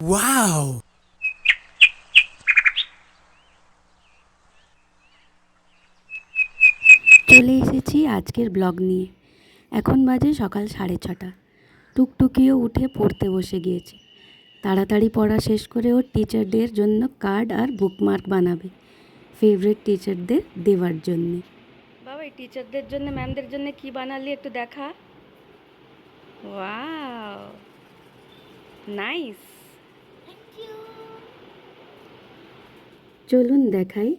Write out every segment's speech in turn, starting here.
Wow! চলে এসেছি আজকের ব্লগ নিয়ে। এখন বাজে সকাল 6:30। টুকটুকিও উঠে পড়তে বসে গিয়েছে। তাড়াতাড়ি পড়া শেষ করে ওর টিচারদের জন্য কার্ড আর বুকমার্ক বানাবে, ফেভারিট টিচারদের দেওয়ার জন্যে। বাবা, এই টিচারদের জন্য, ম্যামদের জন্য কি বানালি একটু দেখা। Wow, nice. চলুন দেখাই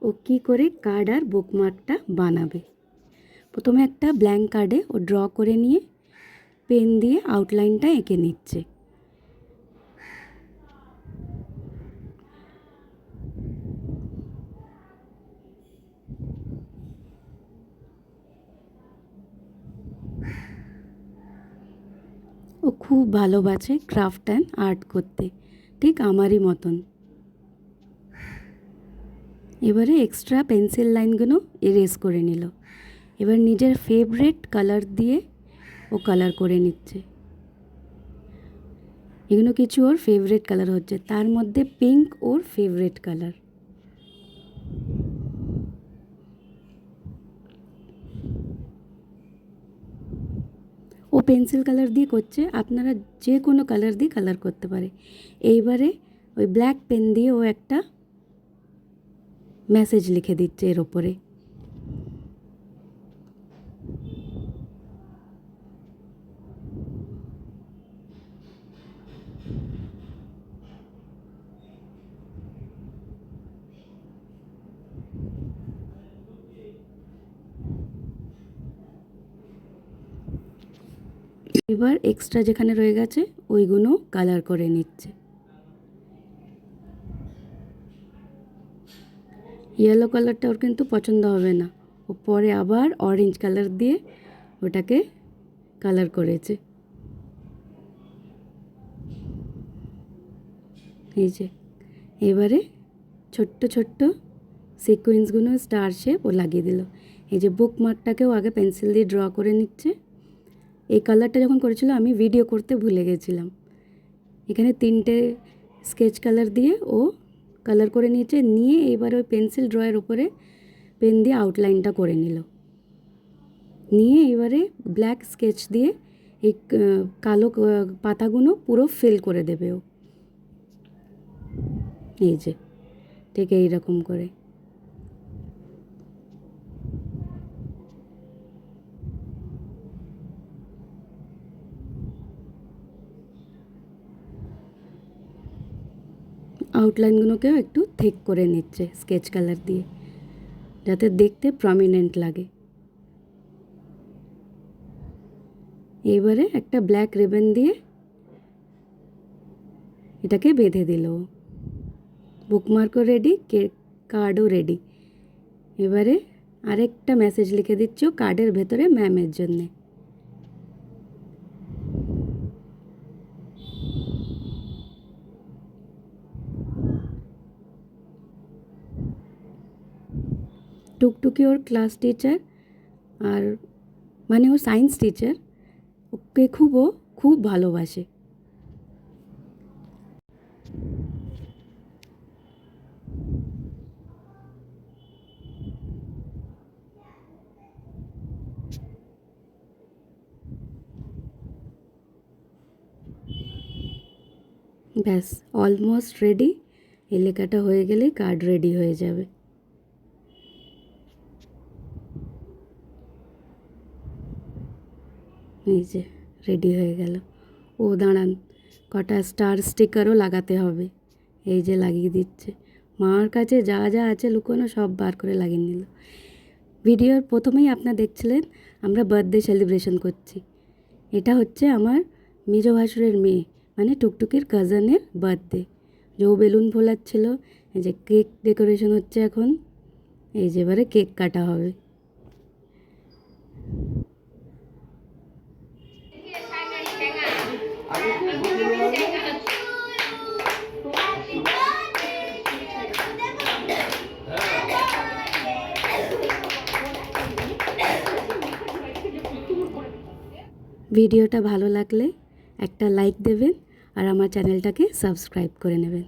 ও কী করে কার্ড আর বুকমার্কটা বানাবে। প্রথমে একটা ব্ল্যাঙ্ক কার্ডে ও ড্র করে নিয়ে পেন দিয়ে আউটলাইনটা এঁকে নিচ্ছে। ও খুব ভালোবাসে ক্রাফট অ্যান্ড আর্ট করতে, ঠিক আমারই মতন। এবারে এক্সট্রা পেন্সিল লাইনগুলো এরেজ করে নিল। এবার নিজের ফেভারিট কালার দিয়ে ও কালার করে নিচ্ছে। এগুলো কিছু ওর ফেভারিট কালার হচ্ছে, তার মধ্যে পিঙ্ক ওর ফেভারিট কালার। ও পেন্সিল কালার দিয়ে করছে, আপনারা যে কোনো কালার দিয়ে কালার করতে পারে। এইবারে ওই ব্ল্যাক পেন দিয়ে ও একটা মেসেজ লিখে দিচ্ছে এর ওপরে। এবার এক্সট্রা যেখানে রয়ে গেছে ওইগুলো কালার করে নিচ্ছে। ইয়েলো কালারটা ওর কিন্তু পছন্দ হবে না, ও পরে আবার অরেঞ্জ কালার দিয়ে ওটাকে কালার করেছে। এই যে এবারে ছোট্ট ছোট্ট সিকোয়েন্সগুলো স্টার শেপ ও লাগিয়ে দিল। এই যে বুক মার্কটাকেও আগে পেন্সিল দিয়ে ড্র করে নিচ্ছে। এই কালারটা যখন করেছিল আমি ভিডিও করতে ভুলে গেছিলাম। এখানে 3টে স্কেচ কালার দিয়ে ও কালার করে নিয়েছে, নিয়ে এবার ওই পেন্সিল ড্রয়ের ওপরে পেন দিয়ে আউটলাইনটা করে নিল। নিয়ে এবারে ব্ল্যাক স্কেচ দিয়ে এই কালো পাতাগুলো পুরো ফিল করে দেবে ও। এই যে ঠিক এইরকম করে। আউটলাইনগুলোকেও একটু থিক করে নিচ্ছে স্কেচ কালার দিয়ে, যাতে দেখতে প্রমিনেন্ট লাগে। এবারে একটা ব্ল্যাক রিবন দিয়ে এটাকে বেঁধে দিল। বুকমার্কও রেডি, কার্ডও রেডি। এবারে আরেকটা মেসেজ লিখে দিচ্ছ কার্ডের ভেতরে ম্যামের জন্যে। টুকটুকি ওর ক্লাস টিচার, আর মানে ওর সায়েন্স টিচার, ওকে খুব ভালোবাসে। ব্যাস অলমোস্ট রেডি। এই লেখাটা হয়ে গেলেই কার্ড রেডি হয়ে যাবে। এই যে রেডি হয়ে গেল। ও দাঁড়ান, কটা স্টার স্টিকারও লাগাতে হবে। এই যে লাগিয়ে দিচ্ছে। মার কাছে যা যা আছে লুকোনো সব বার করে লাগিয়ে নিল। ভিডিওর প্রথমেই আপনারা দেখছিলেন আমরা বার্থডে সেলিব্রেশন করছি। এটা হচ্ছে আমার মেজো ভাসুরের মেয়ে, মানে টুকটুকির কাজিনের বার্থডে। যে ও বেলুন ফোলাচ্ছিল, এই যে কেক ডেকোরেশন হচ্ছে এখন। এই যে এবারে কেক কাটা হবে। ভিডিওটা ভালো লাগলে একটা লাইক দেবেন আর আমার চ্যানেলটাকে সাবস্ক্রাইব করে নেবেন।